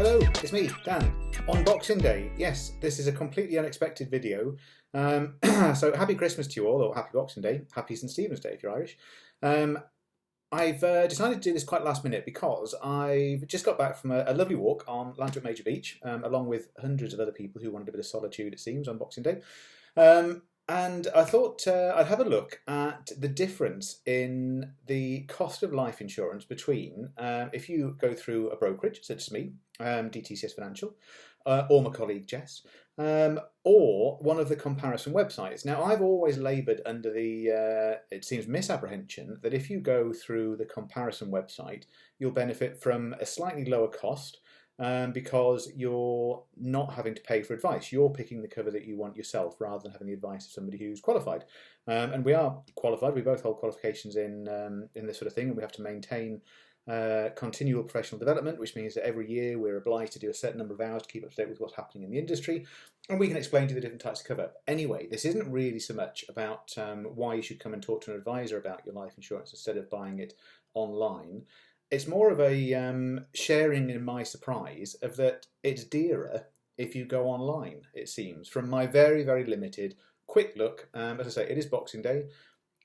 Hello, it's me, Dan. On Boxing Day, yes, this is a completely unexpected video. So happy Christmas to you all, or happy Boxing Day, happy St Stephen's Day if you're Irish. I've decided to do this quite last minute because I've just got back from a lovely walk on Lantwick Major Beach, along with hundreds of other people who wanted a bit of solitude, it seems, on Boxing Day. And I thought I'd have a look at the difference in the cost of life insurance between if you go through a brokerage, such as me, DTCS Financial, or my colleague Jess, or one of the comparison websites. Now, I've always laboured under the, it seems, misapprehension that if you go through the comparison website, you'll benefit from a slightly lower cost, because you're not having to pay for advice. You're picking the cover that you want yourself rather than having the advice of somebody who's qualified. And we are qualified. We both hold qualifications in this sort of thing, and we have to maintain continual professional development, which means that every year we're obliged to do a certain number of hours to keep up to date with what's happening in the industry, and we can explain to you the different types of cover. Anyway, this isn't really so much about why you should come and talk to an advisor about your life insurance instead of buying it online. It's more of a sharing in my surprise of that it's dearer if you go online, it seems, from my very, very limited quick look. As I say, it is Boxing Day.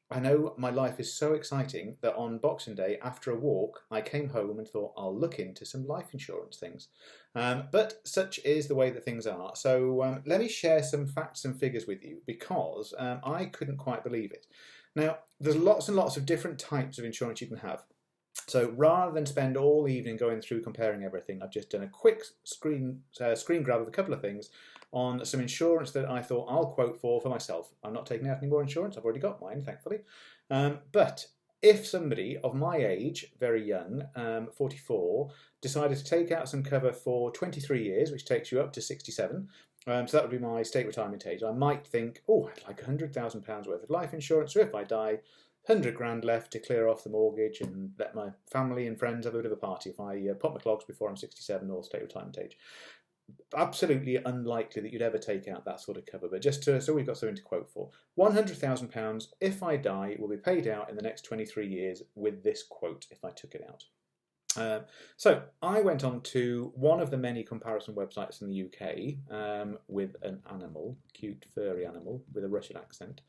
I know my life is so exciting that on Boxing Day, after a walk, I came home and thought I'll look into some life insurance things. But such is the way that things are. So let me share some facts and figures with you because I couldn't quite believe it. Now, there's lots and lots of different types of insurance you can have. So rather than spend all evening going through comparing everything, I've just done a quick screen grab of a couple of things on some insurance that I thought I'll quote for myself. I'm not taking out any more insurance. I've already got mine, thankfully. But if somebody of my age, very young, 44, decided to take out some cover for 23 years, which takes you up to 67, so that would be my state retirement age, I might think, oh, I'd like £100,000 worth of life insurance, so if I die, 100 grand left to clear off the mortgage and let my family and friends have a bit of a party if I pop my clogs before I'm 67 or state retirement age. Absolutely unlikely that you'd ever take out that sort of cover, but just so we've got something to quote for. £100,000, if I die, will be paid out in the next 23 years with this quote if I took it out. So I went on to one of the many comparison websites in the UK with an animal, cute furry animal with a Russian accent,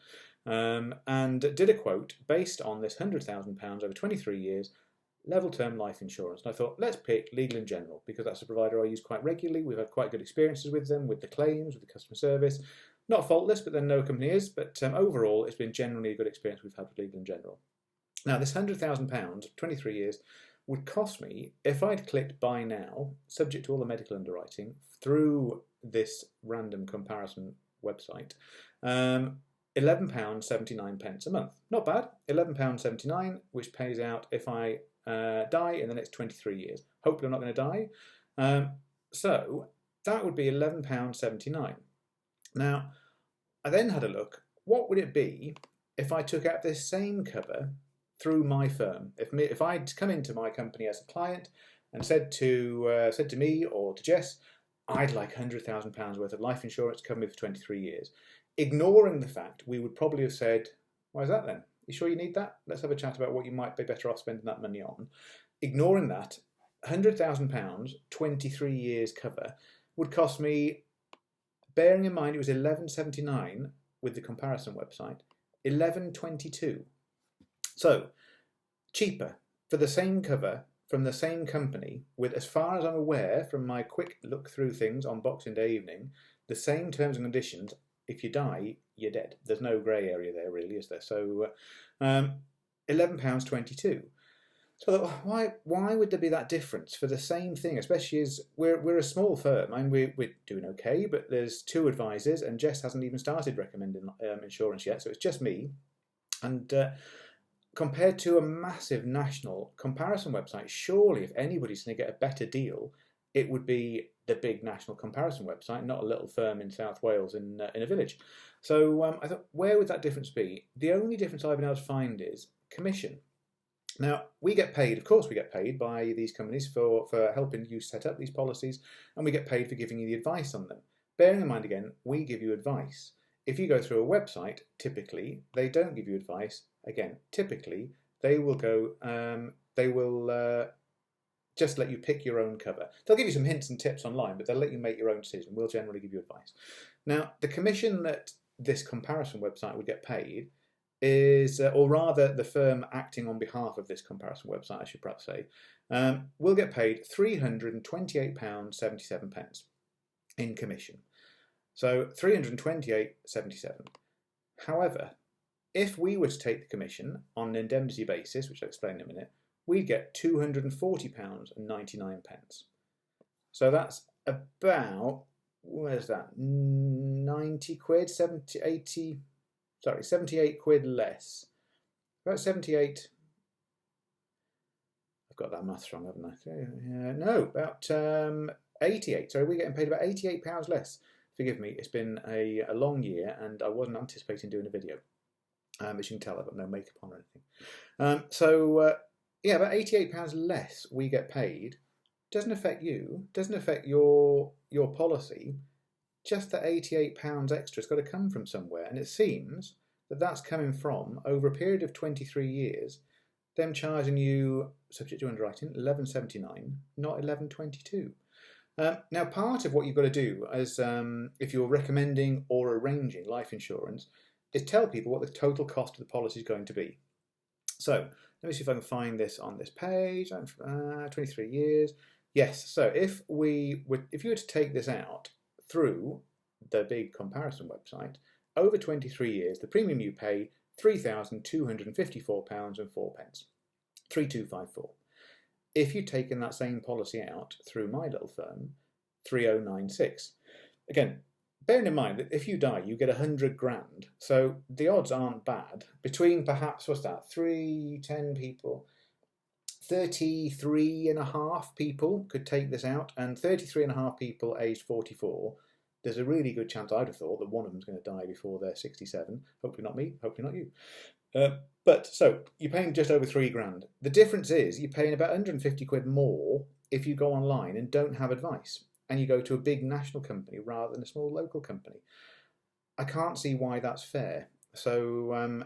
and did a quote based on this £100,000 over 23 years level term life insurance. And I thought, let's pick Legal & General because that's a provider I use quite regularly. We've had quite good experiences with them, with the claims, with the customer service. Not faultless, but then no company is. But overall, it's been generally a good experience we've had with Legal & General. Now, this £100,000, 23 years, would cost me, if I'd clicked buy now, subject to all the medical underwriting, through this random comparison website, £11.79 a month. Not bad, £11.79, which pays out if I die in the next 23 years. Hopefully I'm not going to die. So that would be £11.79. Now, I then had a look, what would it be if I took out this same cover through my firm? If I'd come into my company as a client and said to me or to Jess, I'd like £100,000 worth of life insurance to cover me for 23 years. Ignoring the fact we would probably have said, why is that then? You sure you need that? Let's have a chat about what you might be better off spending that money on. Ignoring that, £100,000, 23 years cover, would cost me, bearing in mind it was £11.79 with the comparison website, £11.22. So, cheaper for the same cover from the same company with, as far as I'm aware from my quick look through things on Boxing Day evening, the same terms and conditions. If you die, you're dead. There's no grey area there, really, is there? So, £11.22. So why would there be that difference for the same thing? Especially as we're a small firm. I mean, we're doing okay, but there's two advisors, and Jess hasn't even started recommending insurance yet. So it's just me, and compared to a massive national comparison website, surely if anybody's going to get a better deal, it would be the big national comparison website, not a little firm in South Wales in a village. So I thought, where would that difference be? The only difference I've been able to find is commission. Now, we get paid, of course we get paid by these companies for helping you set up these policies, and we get paid for giving you the advice on them. Bearing in mind again, we give you advice. If you go through a website, typically, they don't give you advice. Again, typically, they will just let you pick your own cover. They'll give you some hints and tips online, but they'll let you make your own decision. We'll generally give you advice. Now, the commission that this comparison website would get paid is, or rather the firm acting on behalf of this comparison website, I should perhaps say, will get paid £328.77 in commission. So £328.77. However, if we were to take the commission on an indemnity basis, which I'll explain in a minute, we'd get £240.99. So that's about, where's that, 90 quid, 78 quid less. About 78, I've got that maths wrong, haven't I? No, about 88, sorry, we're getting paid about £88 less. Forgive me, it's been a long year and I wasn't anticipating doing a video. As you can tell, I've got no makeup on or anything. Yeah, about £88 less we get paid. Doesn't affect you, doesn't affect your policy. Just that £88 extra has got to come from somewhere, and it seems that that's coming from, over a period of 23 years, them charging you, subject to underwriting, £11.79, not £11.22. Now, part of what you've got to do as if you're recommending or arranging life insurance is tell people what the total cost of the policy is going to be. So let me see if I can find this on this page. 23 years. Yes. So if you were to take this out through the big comparison website, over 23 years, the premium you pay £3,254.04, 3254. If you'd taken that same policy out through my little firm, 3096. Again, bearing in mind that if you die, you get 100 grand. So the odds aren't bad. Between perhaps, what's that, 10 people, 33 and a half people could take this out, and 33 and a half people aged 44. There's a really good chance, I'd have thought, that one of them's going to die before they're 67. Hopefully not me, hopefully not you. But so you're paying just over 3 grand. The difference is you're paying about 150 quid more if you go online and don't have advice, and you go to a big national company rather than a small local company. I can't see why that's fair. So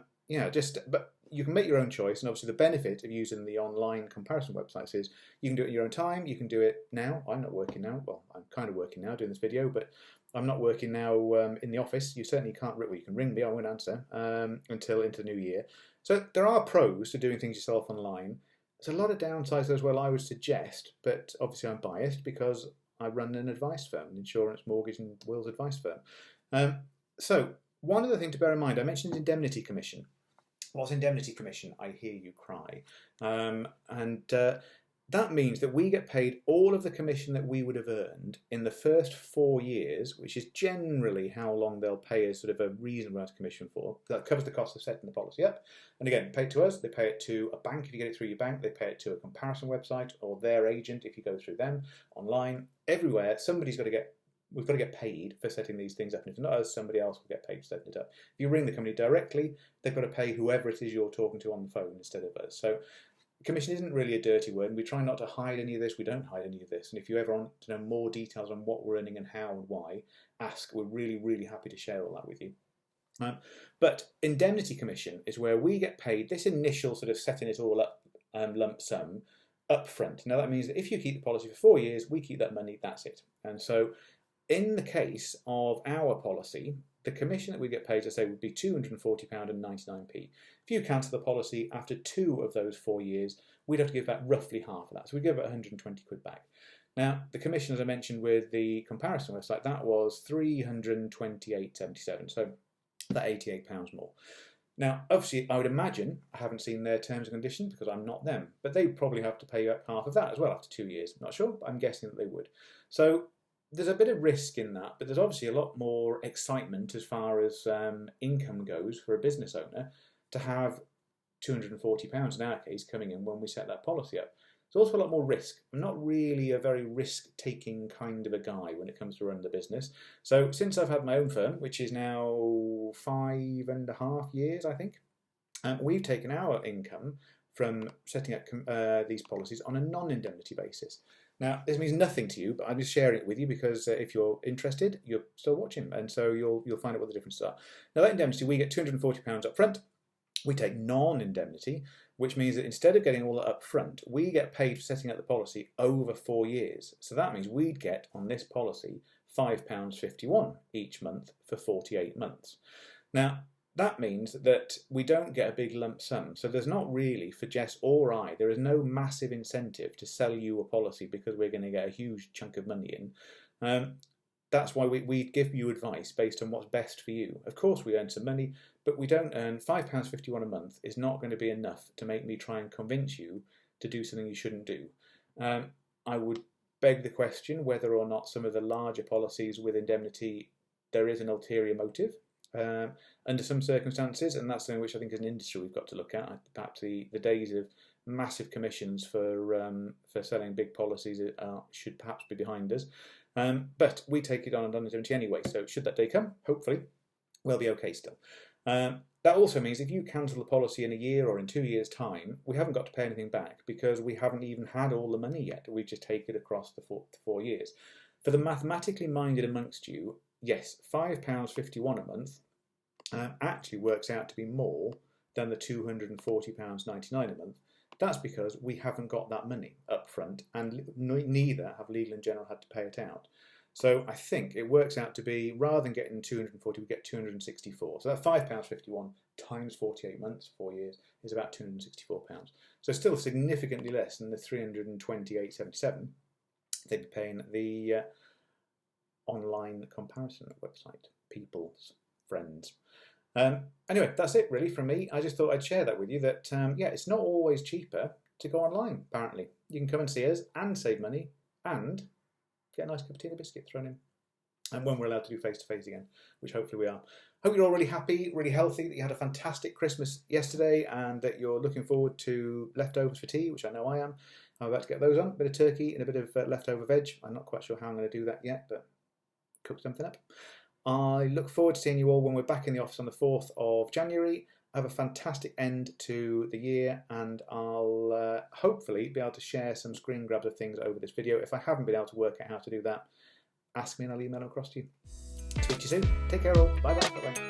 but you can make your own choice, and obviously the benefit of using the online comparison websites is you can do it in your own time. You can do it now. I'm not working now. Well, I'm kind of working now doing this video, but I'm not working now in the office. You certainly can't. Well, you can ring me. I won't answer until into the new year. So there are pros to doing things yourself online. There's a lot of downsides as well, I would suggest, but obviously I'm biased because I run an advice firm, an insurance, mortgage and wills advice firm. So one other thing to bear in mind, I mentioned indemnity commission. What's indemnity commission? I hear you cry. That means that we get paid all of the commission that we would have earned in the first 4 years, which is generally how long they'll pay us sort of a reasonable amount of commission for. That covers the cost of setting the policy up. And again, pay it to us, they pay it to a bank if you get it through your bank, they pay it to a comparison website or their agent if you go through them, online, everywhere. We've got to get paid for setting these things up. And if not us, somebody else will get paid for setting it up. If you ring the company directly, they've got to pay whoever it is you're talking to on the phone instead of us. So commission isn't really a dirty word. We try not to hide any of this. We don't hide any of this. And if you ever want to know more details on what we're earning and how and why, ask. We're really, really happy to share all that with you. But indemnity commission is where we get paid this initial sort of setting it all up lump sum up front. Now that means that if you keep the policy for 4 years, we keep that money, that's it. And so in the case of our policy, the commission that we get paid, as I say, would be £240.99. If you cancel the policy after 2 of those 4 years, we'd have to give back roughly half of that. So we'd give about 120 quid back. Now, the commission, as I mentioned with the comparison website, that was £328.77. So that £88 more. Now, obviously, I would imagine, I haven't seen their terms and conditions because I'm not them, but they probably have to pay back half of that as well after 2 years. I'm not sure, but I'm guessing that they would. So there's a bit of risk in that, but there's obviously a lot more excitement as far as income goes for a business owner to have £240 in our case coming in when we set that policy up. There's also a lot more risk. I'm not really a very risk-taking kind of a guy when it comes to running the business. So since I've had my own firm, which is now 5.5 years, I think, we've taken our income from setting up these policies on a non-indemnity basis. Now, this means nothing to you, but I'm just sharing it with you because if you're interested, you're still watching, and so you'll find out what the differences are. Now, that indemnity, we get £240 up front. We take non-indemnity, which means that instead of getting all that up front, we get paid for setting up the policy over 4 years. So that means we'd get on this policy £5.51 each month for 48 months. Now, that means that we don't get a big lump sum. So there's not really, for Jess or I, there is no massive incentive to sell you a policy because we're going to get a huge chunk of money in. That's why we give you advice based on what's best for you. Of course we earn some money, but we don't earn £5.51 a month is not going to be enough to make me try and convince you to do something you shouldn't do. I would beg the question whether or not some of the larger policies with indemnity, there is an ulterior motive. Under some circumstances, and that's something which I think as an industry we've got to look at. Perhaps the days of massive commissions for selling big policies should perhaps be behind us. But we take it on indemnity anyway, so should that day come, hopefully, we'll be okay still. That also means if you cancel the policy in a year or in 2 years' time, we haven't got to pay anything back because we haven't even had all the money yet. We just take it across the 4 years. For the mathematically minded amongst you, yes, £5.51 a month actually works out to be more than the £240.99 a month. That's because we haven't got that money up front, and neither have Legal & General had to pay it out. So I think it works out to be, rather than getting 240, we get 264. So that £5.51 times 48 months, 4 years, is about £264. So still significantly less than the £328.77 they'd be paying at the online comparison website, People's Friends. Anyway, that's it really from me. I just thought I'd share that with you, that yeah, it's not always cheaper to go online, apparently. You can come and see us and save money and get a nice cup of tea and a biscuit thrown in. And when we're allowed to do face-to-face again, which hopefully we are. Hope you're all really happy, really healthy, that you had a fantastic Christmas yesterday and that you're looking forward to leftovers for tea, which I know I am. I'm about to get those on, a bit of turkey and a bit of leftover veg. I'm not quite sure how I'm going to do that yet, but cook something up. I look forward to seeing you all when we're back in the office on the 4th of January. Have a fantastic end to the year, and I'll hopefully be able to share some screen grabs of things over this video. If I haven't been able to work out how to do that, ask me and I'll email them across to you. Speak to you soon. Take care all. Bye bye. Bye bye.